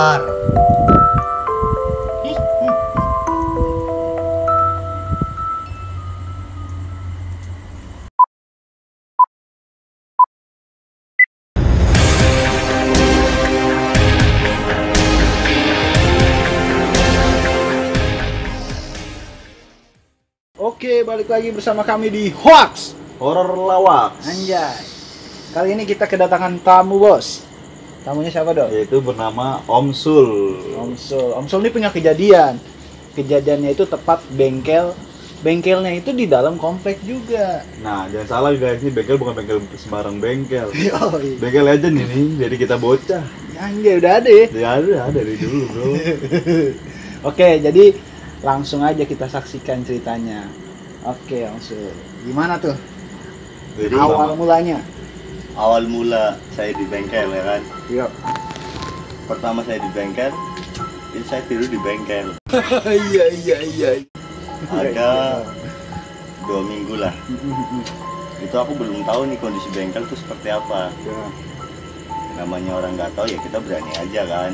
keluar. Oke, balik lagi bersama kami di Hoax Horor Lawak. Anjay. Kali ini kita kedatangan tamu, Bos. Tamunya siapa, Dok? Yaitu bernama Om Sul. Om Sul. Om Sul ini punya kejadian. Kejadiannya itu tepat bengkelnya itu di dalam komplek juga. Nah, jangan salah guys, ini bengkel bukan bengkel sembarang bengkel. Yoi. Bengkel legend ini, jadi kita bocah. Anjay, udah ada ya? Ya ada dari dulu, Bro. Oke, jadi langsung aja kita saksikan ceritanya. Oke, Om Sul. Gimana tuh? Jadi Awal mulanya? Awal mula saya di bengkel ya kan. Iya. Pertama saya di bengkel, itu saya tidur di bengkel. Iya. Ada 2 minggu lah. Itu aku belum tahu nih kondisi bengkel tuh seperti apa. Ya. Namanya orang nggak tahu ya kita berani aja kan.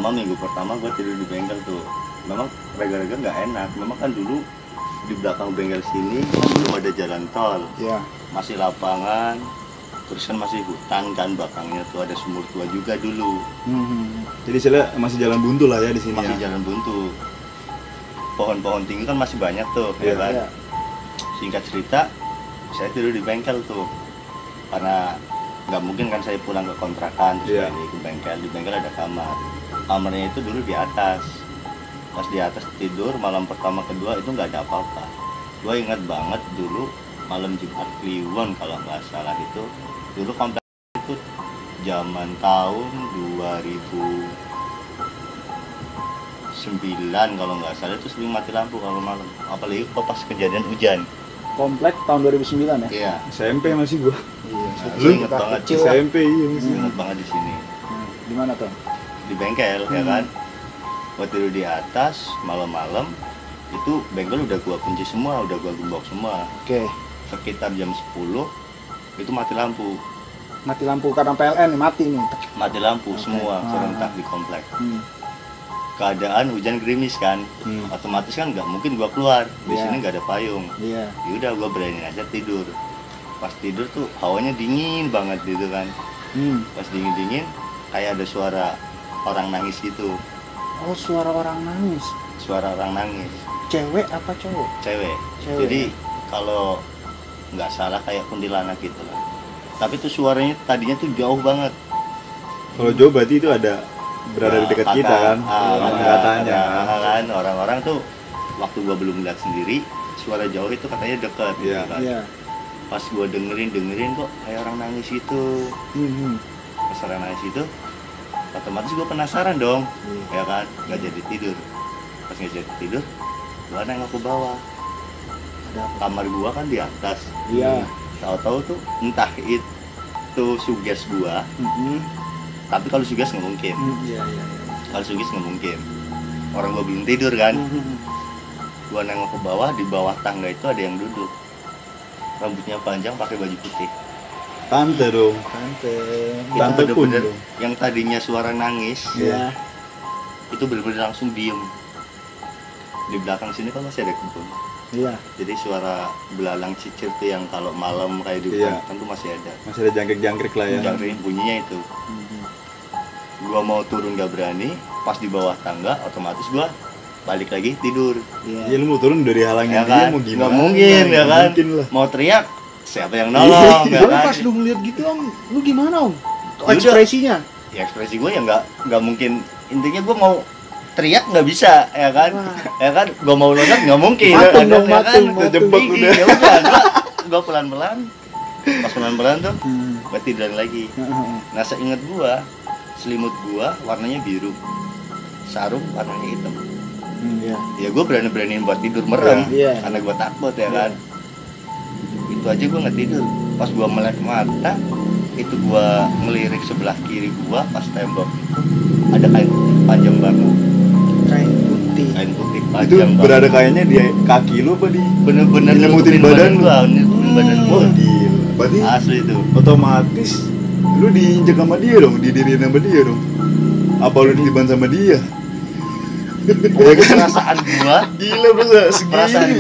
Minggu pertama gue tidur di bengkel tuh. Memang raga-raga nggak enak. Memang kan dulu di belakang bengkel sini kan belum ada jalan tol. Iya. Masih lapangan. Terus kan masih hutan kan belakangnya tuh ada sumur tua juga dulu. Jadi saya masih jalan buntu lah ya di sini Masih ya. jalan buntu. Pohon-pohon tinggi kan masih banyak tuh, Iya, ya kan? Iya. Singkat cerita, saya tidur di bengkel tuh. Karena nggak mungkin kan saya pulang ke kontrakan terus Iya. balik ke bengkel. Di bengkel ada kamar. Kamarnya itu dulu di atas. Pas di atas tidur malam pertama kedua itu nggak ada apa-apa. Gue ingat banget dulu malam Jumat Kliwon kalau nggak salah itu. Dulu komplek itu zaman tahun 2009 kalau nggak salah itu sering mati lampu kalau malam. Apalagi kalau pas kejadian hujan. Komplek tahun 2009 ya? Iya. SMP masih gua. Iya. Nah, Lu lu inget banget. kecil lah. SMP iya masih. Inget banget di sini. Di mana tuh? Di bengkel ya kan. Gua tidur di atas malam-malam itu bengkel udah gua kunci semua, udah gua gembok semua. Oke. Sekitar jam 10 itu mati lampu. Mati lampu karena PLN nih, mati nih. Mati lampu Oke. semua Ah. serentak di komplek. Hmm. Keadaan hujan gerimis kan. Otomatis kan nggak mungkin gua keluar. Di Iya. sini nggak ada payung. Iya. Yaudah gua berani aja tidur. Pas tidur tuh hawanya dingin banget gitu kan. Pas dingin-dingin kayak ada suara orang nangis gitu. Oh, suara orang nangis. Suara orang nangis. Cewek apa cowok? Cewek. Cewek. Jadi kalau nggak salah kayak kuntilanak gitu lah. Tapi tuh suaranya tadinya tuh jauh banget. Kalau jauh berarti itu ada berada di dekat kita kan. Katanya. Kan orang-orang tuh waktu gua belum lihat sendiri suara jauh itu katanya dekat gitu Iya. kan. Iya. Pas gua dengerin kok kayak orang nangis gitu. Pas orang nangis itu otomatis gua penasaran dong. Iya. Ya kan, nggak jadi tidur. Pas nggak jadi tidur gua nengok ke bawah. Ada apa? Kamar gua kan di atas. Iya. Tahu-tahu tuh entah itu suges gua, tapi kalau suges nggak mungkin. Iya. Kalau suges nggak mungkin. Orang gua belum tidur kan. Gua nengok ke bawah, di bawah tangga itu ada yang duduk. Rambutnya panjang, pakai baju putih. Tante dong. Tante. Itu Tante pun bener-bener dong. yang tadinya suara nangis, Iya. itu bener-bener langsung diem. Di belakang sini kan masih ada kebun. Iya. Jadi suara belalang cicir tuh yang kalau malam kayak di Iya. hutan tuh masih ada. Masih ada jangkrik-jangkrik lah ya. Dengerin bunyinya itu. Gua mau turun gak berani, pas di bawah tangga otomatis gua balik lagi tidur. Iya, lu mau turun dari halangin Ya dia kan? mau gimana? Nggak mungkin ya Nggak kan? Mungkin lah. Mau teriak, siapa yang nolong ya Tapi kan? pas lu ngeliat gitu, Om, lu gimana, Om? Yaudah. Ekspresinya? Ya ekspresi gue ya nggak mungkin. Intinya gue mau teriak nggak bisa ya kan? Wah. Ya kan? Gue mau loncat nggak mungkin. Matung ya, dong, ya matung, kan? matung. Jebak Tinggi, udah. ya udah, gue pelan-pelan. Pas pelan-pelan tuh, gue tiduran lagi. Nah seingat gue, selimut gue warnanya biru, sarung warnanya hitam. Iya. Ya gue berani-beraniin buat tidur merem, Iya. karena gue takut ya kan. Itu aja gue nggak tidur. Pas gue melek mata, itu gue ngelirik sebelah kiri gue pas tembok itu ada kain putih panjang banget. Kain putih. Kain putih Itu panjang berada banget. kayaknya di kaki lu apa di? Bener-bener Nyelimutin nutupin badan lu? gua, nutupin badan Oh gua. gila. Berarti Asli itu. otomatis lu diinjek sama dia dong, didiriin sama dia dong. Apa lu ditiban sama dia? Perasaan gua, Gila bro, perasaan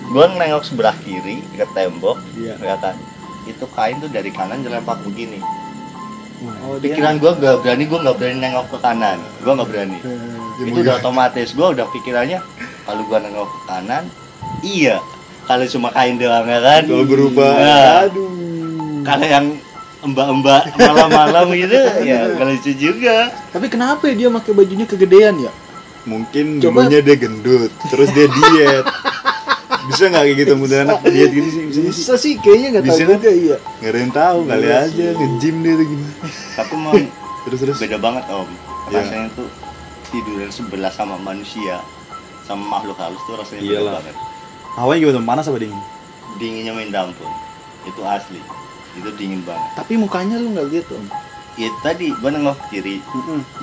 gua nengok sebelah kiri ke tembok, Iya. ya kan. Itu kain tuh dari kanan nyerempak begini. Oh, dia Pikiran gua nggak berani nengok ke kanan, gua nggak berani. Itu udah otomatis, gua udah pikirannya kalau gua nengok ke kanan, iya. Kalau cuma kain doang ya kan. Kalau berubah, Nah, aduh. kalau yang mbak-mbak malam-malam gitu ya nggak lucu juga. Tapi kenapa ya dia pakai bajunya kegedean ya? Mungkin Coba- dulunya dia gendut, terus dia diet. Bisa nggak kayak gitu mudah anak diet gitu sih? Bisa nggak sih? Bisa sih, kayaknya nggak tahu Bisa kan? juga, iya. Nggak ada yang tahu, kali Iya aja sih. nge-gym dia tuh gimana. Tapi memang Terus. beda banget om. Iya. Rasanya tuh tiduran sebelah sama manusia, sama makhluk halus tuh rasanya beda Iyalah. banget. Hawanya gimana? Panas apa dingin? Dinginnya minta ampun. Itu asli. Itu dingin banget. Tapi mukanya lu nggak lihat Om. Ya tadi gua nengok ke kiri,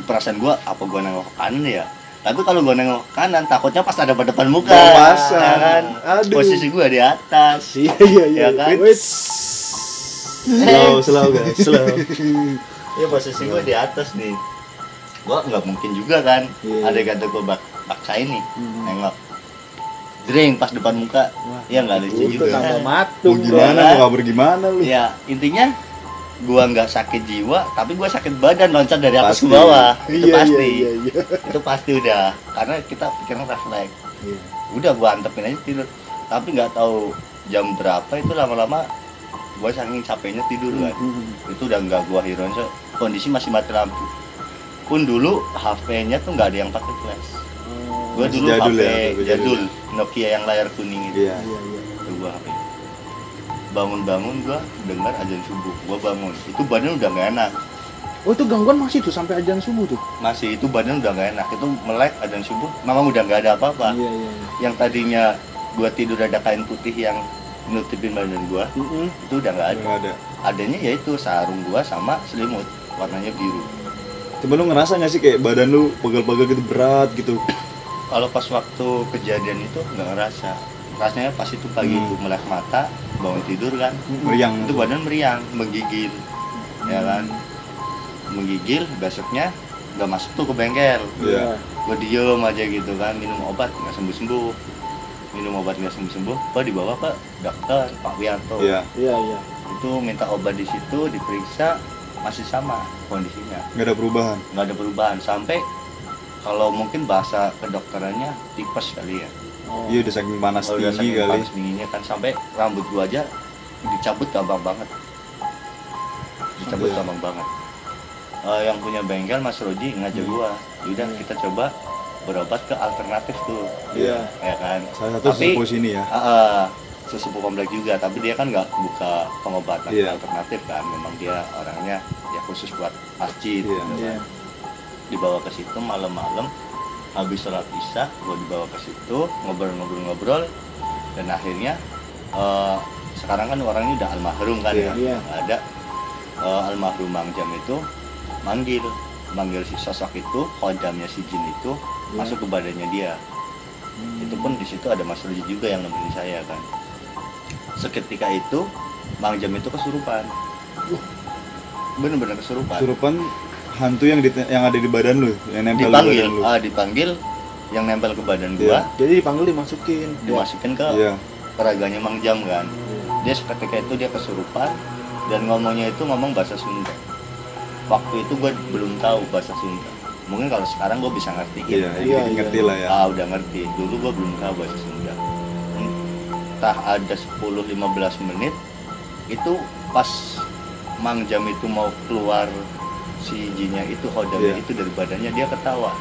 perasaan gua apa gua nengok ke kanan ya. Tapi kalau gua nengok ke kanan takutnya pas ada pada depan muka. Pasang. Ya kan? Aduh. Posisi gua di atas. Iya iya iya. Ya kan? Wait. Slow guys, slow. Ya posisi gua di atas nih. Gua nggak mungkin juga kan. Iya. Ada kata gua baksain nih, Hmm. nengok. Jreng pas depan muka. Wah, Ya nggak lucu itu juga. tambah Mau matung gimana? kan? Mau kabar gimana lu? Ya intinya gua nggak sakit jiwa, tapi gua sakit badan loncat dari atas Pasti. ke bawah. Itu Iya, pasti. Iya iya iya. Itu pasti udah. Karena kita pikiran refleks. Iya. Udah gua antepin aja tidur. Tapi nggak tahu jam berapa itu lama-lama gua saking capeknya tidur kan. Itu udah nggak gua hirauin, so, kondisi masih mati lampu. Pun dulu HP-nya tuh nggak ada yang pakai flash. Gua Masih dulu jadul HP ya, HP jadul. jadul Nokia yang layar kuning itu. Iya. Iya iya. Itu gua HP. Bangun-bangun gua dengar azan subuh. Gua bangun. Itu badan udah nggak enak. Oh itu gangguan masih tuh sampai azan subuh tuh. Masih itu badan udah nggak enak. Itu melek azan subuh. Memang udah nggak ada apa-apa. Iya iya iya. Yang tadinya gua tidur ada kain putih yang nutupin badan gua, itu udah nggak ada. Nggak ada. Adanya yaitu sarung gua sama selimut warnanya biru. Coba lu ngerasa nggak sih kayak badan lu pegel-pegel gitu, berat gitu? Kalau pas waktu kejadian itu nggak ngerasa. Rasanya pas itu pagi itu melek mata, bangun tidur kan, Meriang. itu badan meriang, menggigil, ya kan, menggigil. Besoknya nggak masuk tuh ke bengkel. Iya. Gue diem aja gitu kan, minum obat nggak sembuh-sembuh, minum obat nggak sembuh-sembuh. Gue dibawa ke dokter Pak Wianto. Iya. Iya iya. Itu minta obat di situ, diperiksa masih sama kondisinya, Nggak ada perubahan. nggak ada perubahan sampai kalau mungkin bahasa kedokterannya tipes kali ya. Oh. Iya udah saking panas Kalau udah tinggi saking kali. panas dinginnya kan sampai rambut gua aja dicabut gampang banget, dicabut Iya. gampang banget. Yang punya bengkel Mas Roji ngajak gua, yaudah kita coba berobat ke alternatif tuh, Iya. ya kan. Salah satu Tapi- sesepuh sini ya. Sesepuh komplek juga, tapi dia kan nggak buka pengobatan Iya. alternatif kan, memang dia orangnya ya khusus buat masjid. Iya. gitu Iya. kan. Dibawa ke situ malam-malam, habis sholat isya, gua dibawa ke situ ngobrol-ngobrol, dan akhirnya sekarang kan orangnya udah almarhum kan, Iya. ya, Iya. nggak ada. Almarhum Mang Jam itu manggil si sosok itu, kodamnya si jin itu Iya. masuk ke badannya dia. Itu pun di situ ada Mas Roji juga yang nemenin saya kan. Seketika itu Mang Jam itu kesurupan. Bener-bener kesurupan. Kesurupan hantu yang ada di badan lu, yang nempel di Dipanggil, badan lu. dipanggil yang nempel ke badan gua, Jadi dipanggil dimasukin. dimasukin ke Iya. peraganya Mang Jam kan. Dia seketika itu dia kesurupan dan ngomongnya itu ngomong bahasa Sunda. Waktu itu gua belum tahu bahasa Sunda. Mungkin kalau sekarang gua bisa ngerti. Iya, Iya, dikit iya. ngerti lah ya. Udah ngerti. Dulu gua belum tahu bahasa Sunda. Entah ada 10-15 menit itu pas Mang Jam itu mau keluar si jinnya itu, hodamnya Iya. itu dari badannya, dia ketawa.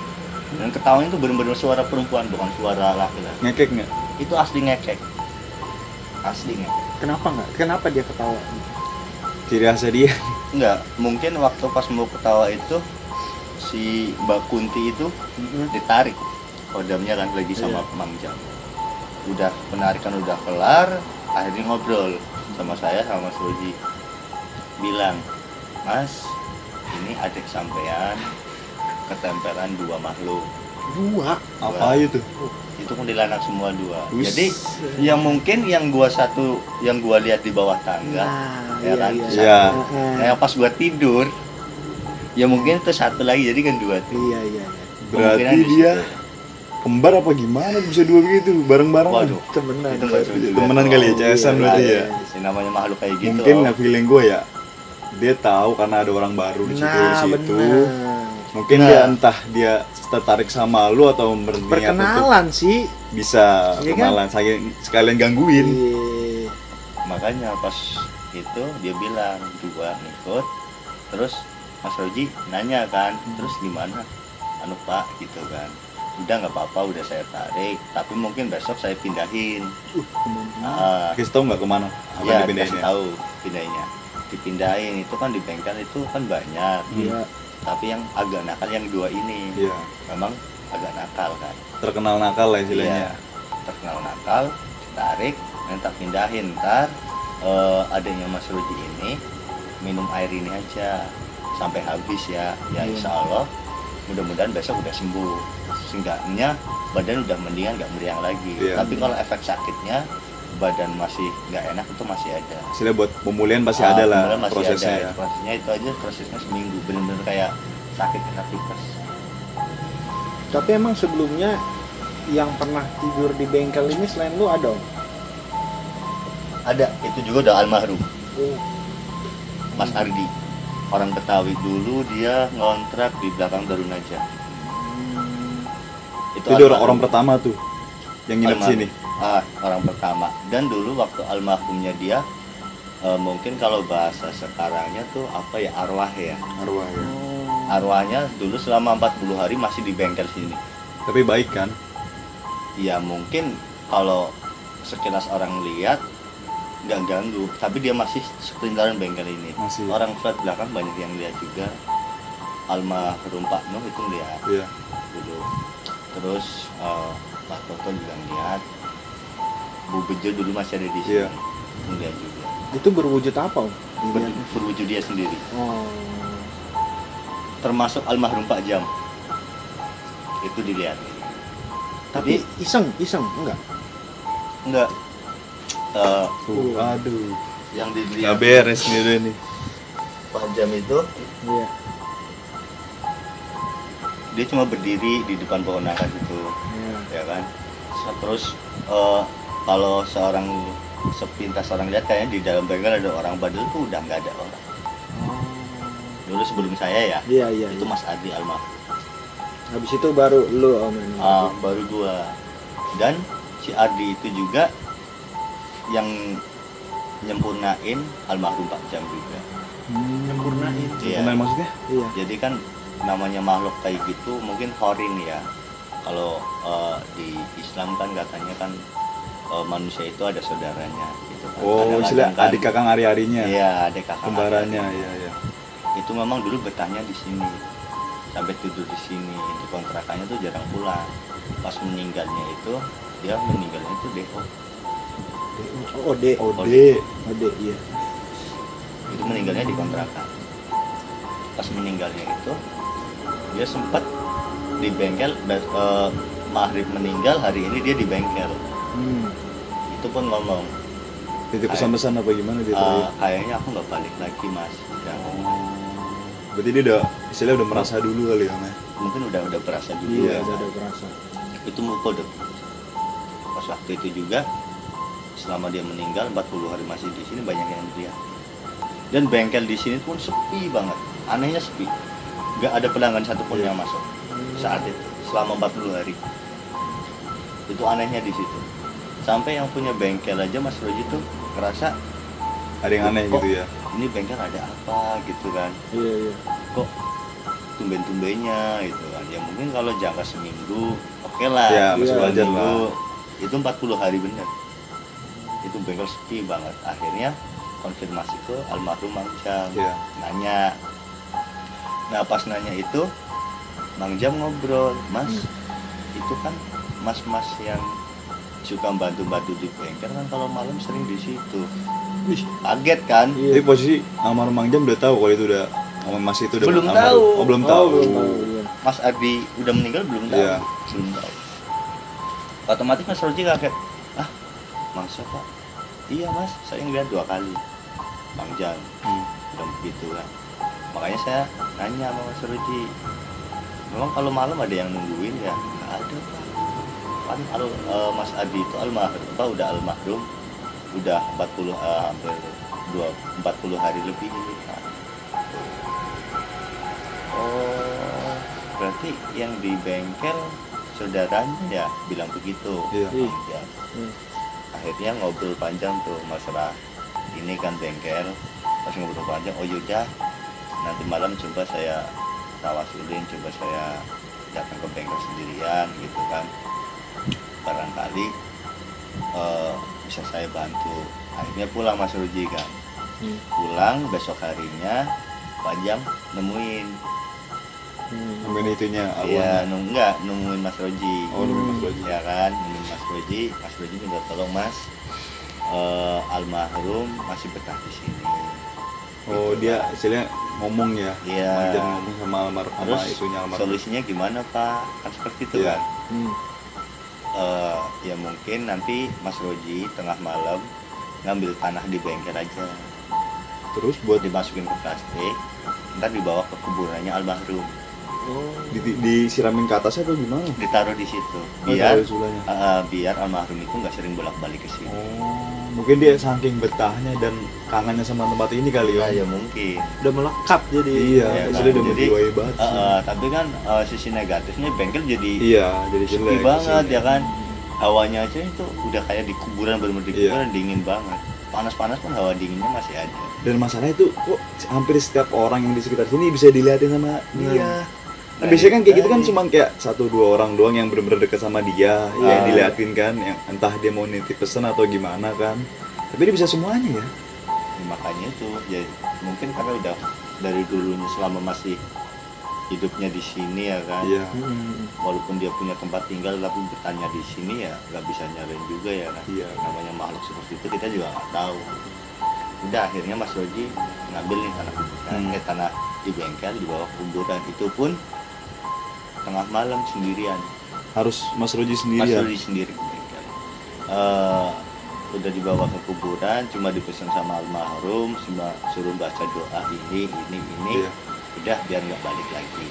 Dan ketawanya itu benar-benar suara perempuan, bukan suara laki-laki. Ngekek nggak? Itu asli ngekek. Asli ngekek. Kenapa nggak? Kenapa dia ketawa? Ciri khasnya dia. Enggak, mungkin waktu pas mau ketawa itu si Mbak Kunti itu ditarik kodamnya kan lagi sama Mang Jam. Udah penarikan udah kelar, akhirnya ngobrol sama saya sama Mas Roji. Bilang, "Mas, ini adik sampean ketempelan dua makhluk." Dua. Apa aja tuh? Itu kuntilanak semua dua. Wis. Jadi yang mungkin yang gua satu yang gua lihat di bawah tangga, Nah, ya kan? iya. Iya. Nah, yang pas gua tidur Ya mungkin itu satu lagi, jadi kan dua tuh. Iya. Berarti Kemungkinan di dia situ. kembar apa gimana bisa dua begitu bareng-bareng? Waduh, Temenan. itu nggak sulit. Temenan kali ya, CS-an Iya, berarti iya. ya. Si namanya makhluk kayak gitu. Mungkin nggak feeling gue ya. Dia tahu karena ada orang baru di situ. Nah, benar. Mungkin Nah. dia entah dia tertarik sama lu atau berniat untuk Perkenalan sih. bisa Iya kan? kenalan, sekalian gangguin. Iya. Makanya pas itu dia bilang dua ngikut, terus Mas Roji nanya kan, terus gimana? Anu Pak gitu kan. Udah nggak apa-apa, udah saya tarik, tapi mungkin besok saya pindahin. Kasih tahu nggak kemana? Apa Ya, dipindahin dikasih ya? tahu pindahinnya. Dipindahin itu kan di bengkel itu kan banyak. Iya. Tapi yang agak nakal yang dua ini. Iya. Memang agak nakal kan. Terkenal nakal lah Iya, istilahnya. terkenal nakal, tarik, minta pindahin. Ntar adanya Mas Rudi ini minum air ini aja sampai habis ya. Ya Iya. insya Allah mudah-mudahan besok udah sembuh. Seenggaknya badan udah mendingan, nggak meriang lagi. Iya. Tapi kalau efek sakitnya badan masih nggak enak itu masih ada. Istilahnya buat pemulihan pasti ada lah Kemudian masih prosesnya ada. ya. Prosesnya itu aja prosesnya seminggu, bener-bener kayak sakit kena tipes. Tapi emang sebelumnya yang pernah tidur di bengkel ini selain lu ada, Om? Ada, itu juga udah almarhum Oh. Mas Ardi, orang Betawi. Dulu dia ngontrak di belakang Darun Najah. Itu dia orang almarhum. pertama tuh yang nginep Almarhum. sini. Orang pertama. Dan dulu waktu almarhumnya dia mungkin kalau bahasa sekarangnya tuh apa ya, arwah ya. Arwah ya. Arwahnya dulu selama 40 hari masih di bengkel sini. Tapi baik kan? Ya mungkin kalau sekilas orang lihat nggak ganggu, tapi dia masih sekeliling bengkel ini. Masih. Orang flat belakang banyak yang lihat juga. Almarhum Pak Nuh itu lihat Iya. dulu. Terus Pak Toto juga lihat. Bu Bejo dulu masih ada di sini. Iya. Itu lihat juga. Itu berwujud apa, Om? Dilihat. Berwujud dia sendiri. Oh. Termasuk almarhum Pak Jam. Itu dilihat. Tapi Jadi iseng enggak? enggak. Tuh, aduh. Yang Nggak dilihat beres nih udah nih. Pak Jam itu Iya. dia cuma berdiri di depan pohon nangka itu, Iya. ya kan. Terus kalau seorang sepintas orang lihat kayaknya di dalam bengkel ada orang, padahal tuh udah nggak ada orang. Dulu sebelum saya ya, Iya. itu Mas Adi almarhum. Habis itu baru lu, Om. ini. Baru gua. Dan si Adi itu juga yang nyempurnain almarhum Pak Jam juga. Nyempurnain. Iya. Kenal maksudnya? Iya. Jadi kan namanya makhluk kayak gitu mungkin horin ya. Kalau di Islam kan katanya kan manusia itu ada saudaranya gitu kan. Oh, Kadang-kadang istilah kan- adik kakang ari-arinya. Iya, adik kakak. Kembarannya, iya. Itu memang dulu betahnya di sini. Sampai tidur di sini. Di kontrakannya tuh jarang pulang. Pas meninggalnya itu dia meninggalnya itu DO. OD. Ode. OD, iya. Itu meninggalnya di kontrakan. Pas meninggalnya itu dia sempat di bengkel maghrib meninggal, hari ini dia di bengkel. Itu pun ngomong Titip pesan-pesan apa gimana dia terakhir? kayaknya aku nggak balik lagi mas. Udah ngomong. Berarti dia udah istilahnya udah merasa dulu kali ya, Mas. Mungkin udah berasa dulu Iya, ya. udah berasa. Itu mukul deh. Pas waktu itu juga selama dia meninggal 40 hari masih di sini, banyak yang lihat. Dan bengkel di sini pun sepi banget. Anehnya sepi. Nggak ada pelanggan satupun yang masuk saat itu selama 40 hari. Itu anehnya di situ. Sampai yang punya bengkel aja Mas Roji tuh ngerasa Ada yang aneh Kok gitu ya. ini bengkel ada apa gitu kan. Iya. Kok tumben-tumbennya gitu kan. Ya mungkin kalau jangka seminggu oke lah. Ya, masih Iya, wajar Seminggu, lah. itu 40 hari bener. Itu bengkel sepi banget. Akhirnya konfirmasi ke almarhum Mang Jam. Iya. Nanya. Nah pas nanya itu Mang Jam ngobrol, Mas itu kan mas-mas yang suka bantu-bantu di bengkel kan kalau malam sering di situ. Wih, Kaget kan? Jadi posisi almarhum Mang Jam udah tahu kalau itu udah Mas itu udah Belum almarhum. tahu. Oh, belum tahu. belum tahu, iya. Mas Ardi udah meninggal belum tahu. Iya. Belum tahu. Otomatis Mas Roji kaget. Ah, masa Pak? Iya Mas, saya ngeliat 2 kali. Bang Jam, udah begitu kan. Makanya saya nanya sama Mas Ruji, memang kalau malam ada yang nungguin ya? Nggak ada Pak. Kan Mas Adi itu udah almarhum, udah 40 hampir 40 hari lebih ini Pak. Oh, berarti yang di bengkel saudaranya ya bilang begitu. Iya. Ya. Akhirnya ngobrol panjang tuh masalah ini kan bengkel. Pas ngobrol panjang, oh yaudah nanti malam coba saya tawasulin, coba saya datang ke bengkel sendirian gitu kan, barangkali bisa saya bantu. Akhirnya pulang Mas Ruji kan. Pulang besok harinya Panjang nemuin. Nemuin itunya Iya, awalnya. nemuin Mas Roji. Oh, nemuin Mas Roji. Ya kan, nemuin Mas Roji. Mas Roji minta tolong Mas, almarhum masih betah di sini. Oh, Gitu, dia Pak. istilahnya ngomong ya. Iya. Manjang ngomong sama sama Terus itunya almarhum. solusinya gimana Pak? Kan seperti itu Iya. kan. Ya mungkin nanti Mas Roji tengah malam ngambil tanah di bengkel aja, Terus buat dimasukin ke plastik, ntar dibawa ke kuburannya almarhum, disiramin ke atasnya atau gimana? ditaruh di situ, Oh, biar taruh sulanya. biar almarhum itu nggak sering bolak-balik ke sini. Oh, mungkin dia saking betahnya dan kangennya sama tempat ini kali ya. Ya mungkin. Udah melekat jadi. Iya, Ya, jadi udah jadi, menjiwai banget sih. Tapi kan sisi negatifnya bengkel jadi Iya, jadi sepi jelek. banget sih. ya kan. Hawanya aja itu udah kayak di kuburan, bener-bener di Iya. kuburan, dingin banget. Panas-panas pun hawa dinginnya masih ada. Dan masalah itu kok hampir setiap orang yang di sekitar sini bisa dilihatin sama dia. Nah, biasanya kan kayak gitu kan cuma kayak 1-2 orang doang yang bener-bener deket sama dia, yang diliatin kan, yang entah dia mau nitip pesan atau gimana kan. Tapi dia bisa semuanya ya. Makanya itu ya mungkin karena udah dari dulunya selama masih hidupnya di sini ya kan. Iya. Walaupun dia punya tempat tinggal tapi bertanya di sini ya nggak bisa nyalain juga ya kan. Iya. Namanya makhluk seperti itu kita juga nggak tahu. Udah akhirnya Mas Roji ngambil nih tanah kuburan, tanah di bengkel dibawa ke kuburan, itu pun tengah malam sendirian. Harus Mas Roji Mas sendiri ya. Roji sendiri ke bengkel. Udah dibawa ke kuburan, cuma dipesan sama almarhum, cuma suruh baca doa ini. Iya. Udah biar nggak balik lagi.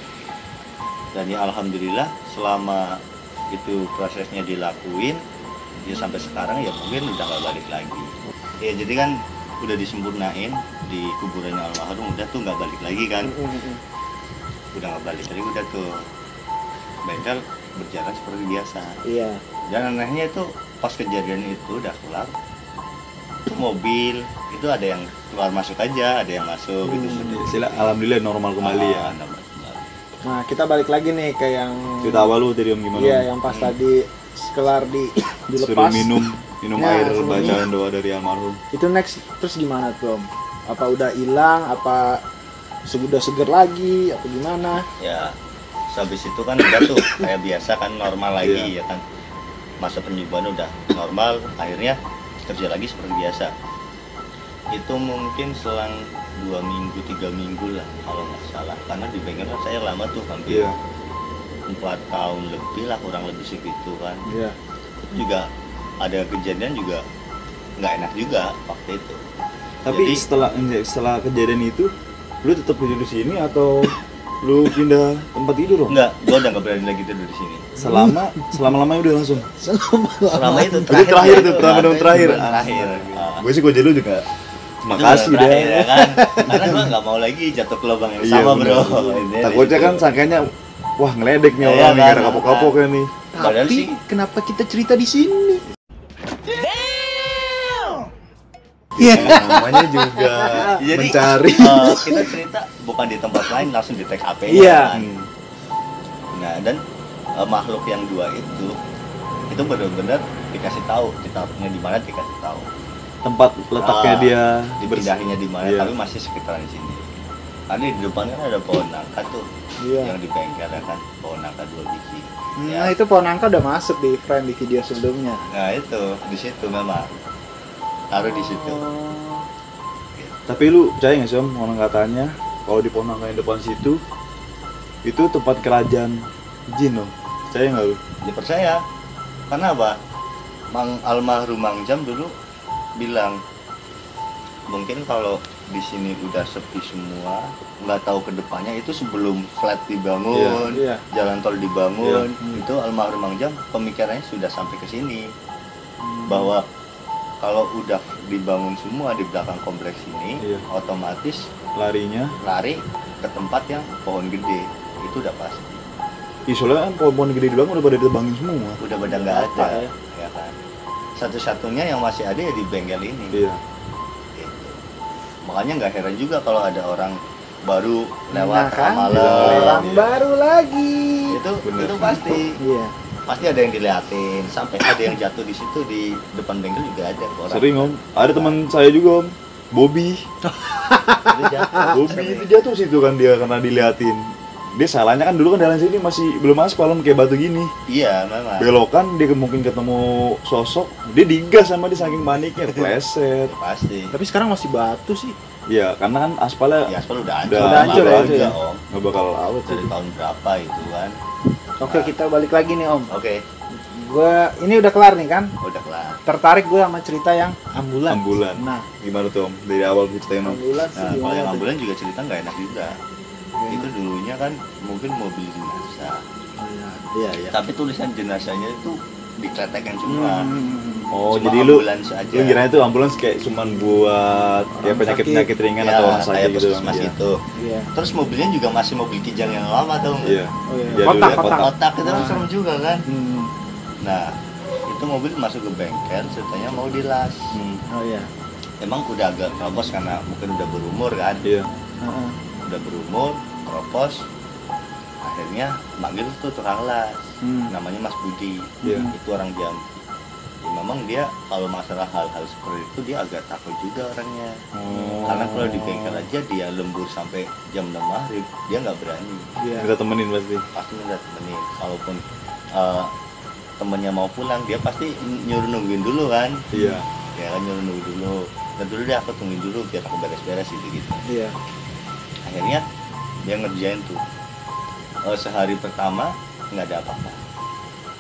Dan ya alhamdulillah selama itu prosesnya dilakuin, ya sampai sekarang ya mungkin udah nggak balik lagi. Ya jadi kan udah disempurnain di kuburannya almarhum, udah tuh nggak balik lagi kan. Udah nggak balik lagi, udah tuh bengkel berjalan seperti biasa. Iya. Dan anehnya itu pas kejadian itu udah kelar, tuh mobil itu ada yang keluar masuk aja, ada yang masuk gitu. Istilah alhamdulillah normal kembali ya. Normal kembali. Nah, kita balik lagi nih ke yang Cerita awal lu tadi Om gimana? iya, Om? yang pas tadi kelar Suruh dilepas. minum Ya, air suruh bacaan doa dari almarhum. Itu next terus gimana tuh, Om? Apa udah hilang? Apa sudah seger lagi? Apa gimana? Ya habis itu kan udah tuh kayak biasa kan, normal lagi ya kan, masa penyembuhan udah normal, akhirnya kerja lagi seperti biasa. Itu mungkin selang 2 minggu 3 minggu lah kalau nggak salah, karena di bengkel kan saya lama tuh hampir Iya. 4 tahun lebih lah, kurang lebih segitu kan. Iya. Itu juga ada kejadian juga nggak enak juga waktu itu. Tapi Jadi, setelah kejadian itu, lu tetap tidur di sini atau lu pindah tempat tidur dong? enggak, gua udah nggak berani lagi tidur di sini. Selama-lamanya udah langsung. Selama itu Itu terakhir tuh, benar-benar terakhir. terakhir. Gue sih gue lu juga. Itu Makasih udah terakhir, deh. ya kan? Karena gua nggak mau lagi jatuh ke lubang yang Iya, sama bener. bro. Takutnya kan sangkanya wah ngeledek nih Iya, orang nih, kan, gara kapok-kapoknya nih. Padahal Tapi sih kenapa kita cerita di sini? Namanya juga jadi mencari. kita cerita bukan di tempat lain, langsung di TKP. Iya. Kan? Nah dan makhluk yang 2 itu benar-benar dikasih tahu, ditaruhnya di mana dikasih tahu, Tempat letaknya dia dipindahinnya di mana, Iya. tapi masih sekitaran sini. Tadi di depan kan ada pohon nangka tuh, Iya. yang di bengkel ya kan, pohon nangka 2 biji. Nah, itu pohon nangka udah masuk di frame di video sebelumnya. Nah itu di situ memang taruh di situ. Tapi lu percaya nggak sih Om orang katanya kalau di Ponangka yang depan situ itu tempat kerajaan jin Om? Percaya nggak lu? Ya percaya. Karena apa? Almarhum Mang Jam dulu bilang mungkin kalau di sini udah sepi semua, nggak tahu kedepannya itu sebelum flat dibangun, Iya. jalan tol dibangun, itu almarhum Mang Jam pemikirannya sudah sampai ke sini bahwa kalau udah dibangun semua di belakang kompleks ini, Iya. otomatis Larinya. lari ke tempat yang pohon gede, itu udah pasti, Soalnya kan pohon-pohon gede di belakang udah pada ditebangin semua. udah pada nggak ada, Apa ya? ya kan. Satu-satunya yang masih ada ya di bengkel ini. Iya. Gitu. Makanya nggak heran juga kalau ada orang baru lewat Nah, kan? malam. Orang Iya. baru lagi. Bener. Itu pasti Iya. ada yang diliatin, sampai ada yang jatuh di situ di depan bengkel juga ada orang. Sering om. Ada teman saya juga om. Bobby. Itu jatuh. Bobby itu jatuh situ kan dia karena diliatin. Dia salahnya kan dulu kan jalan sini masih belum aspal om, kayak batu gini. Iya memang. Belokan dia mungkin ketemu sosok, dia digas sama dia saking paniknya, pleset. Pasti. Tapi sekarang masih batu sih. Iya, karena kan aspalnya Ya aspal udah hancur. Udah hancur Lama ya itu juga, ya? Om. nggak bakal awet sih. Dari tahun berapa itu kan? Oke, kita balik lagi nih Om. Oke, Gua ini udah kelar nih kan. udah kelar. Tertarik gue sama cerita yang ambulan. Ambulan. Nah, Gimana tuh om? Dari awal ceritain om. ambulan sih Nah, kalau gimana yang tuh? ambulan juga cerita nggak enak juga. Itu dulunya kan mungkin mobil jenazah. Oh, iya, iya. Tapi tulisan jenazahnya itu dikletekkan semua. Oh, Cuma jadi lu ambulans aja. lu kira itu ambulans kayak cuman buat kayak Orang penyakit-penyakit ringan Ya, atau orang kayak sakit gitu. puskesmas Iya. itu. Iya. Terus mobilnya juga masih mobil kijang yang lama tau nggak? Iya. Oh iya. Jadul Kotak, ya, kotak. Otak itu kan Nah. serem juga kan. Hmm. Nah, itu mobil masuk ke bengkel, ceritanya mau dilas. Oh iya. Emang udah agak keropos karena mungkin udah berumur kan. Iya. Heeh. Udah berumur, keropos. Akhirnya manggil tuh tukang las. Hmm. Namanya Mas Budi. Iya. Itu orang Jambi. Ya, memang dia kalau masalah hal-hal seperti itu dia agak takut juga orangnya. Oh. Karena kalau di bengkel aja dia lembur sampai jam 6 maghrib, dia nggak berani. Iya. Kita temenin pasti. Pasti minta temenin. Kalaupun temennya mau pulang, dia pasti nyuruh nungguin dulu kan. Iya. Ya kan nyuruh nungguin dulu. Dan dulu deh aku tungguin dulu biar aku beres-beres gitu. Iya. Akhirnya dia ngerjain tuh. Sehari pertama nggak ada apa-apa.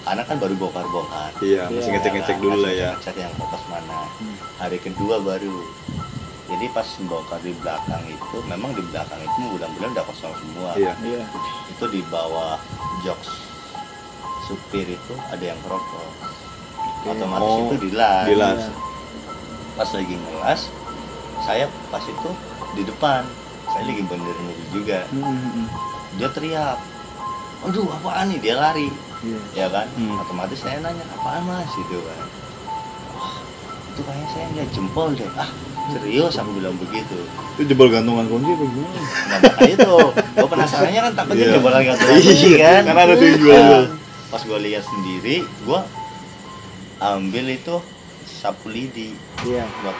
Karena kan baru bongkar-bongkar. Iya, masih Iya. ngecek-ngecek dulu lah ya. Ngecek yang kotak mana. Hmm. Hari kedua baru. Jadi pas bongkar di belakang itu, memang di belakang itu bulan-bulan udah kosong semua. Iya. Iya. Itu di bawah jok supir itu ada yang merokok. Otomatis Oh, itu dilas. dilas. Iya. Pas lagi ngelas, saya pas itu di depan. Saya lagi benerin mobil juga. Hmm. Dia teriak, aduh apaan nih, dia lari. Iya. Ya kan, Hmm. otomatis saya nanya apaan mas gitu kan. Wah itu kayaknya saya lihat jempol deh. Ah serius aku bilang begitu. Itu jebol gantungan kunci apa gimana? Nah makanya itu gue penasarannya kan takutnya Iya. jempol lagi atau kunci kan. Kan ada tuh yang jual. Nah, pas gue lihat sendiri, gue ambil itu sapu lidi. Iya. Gua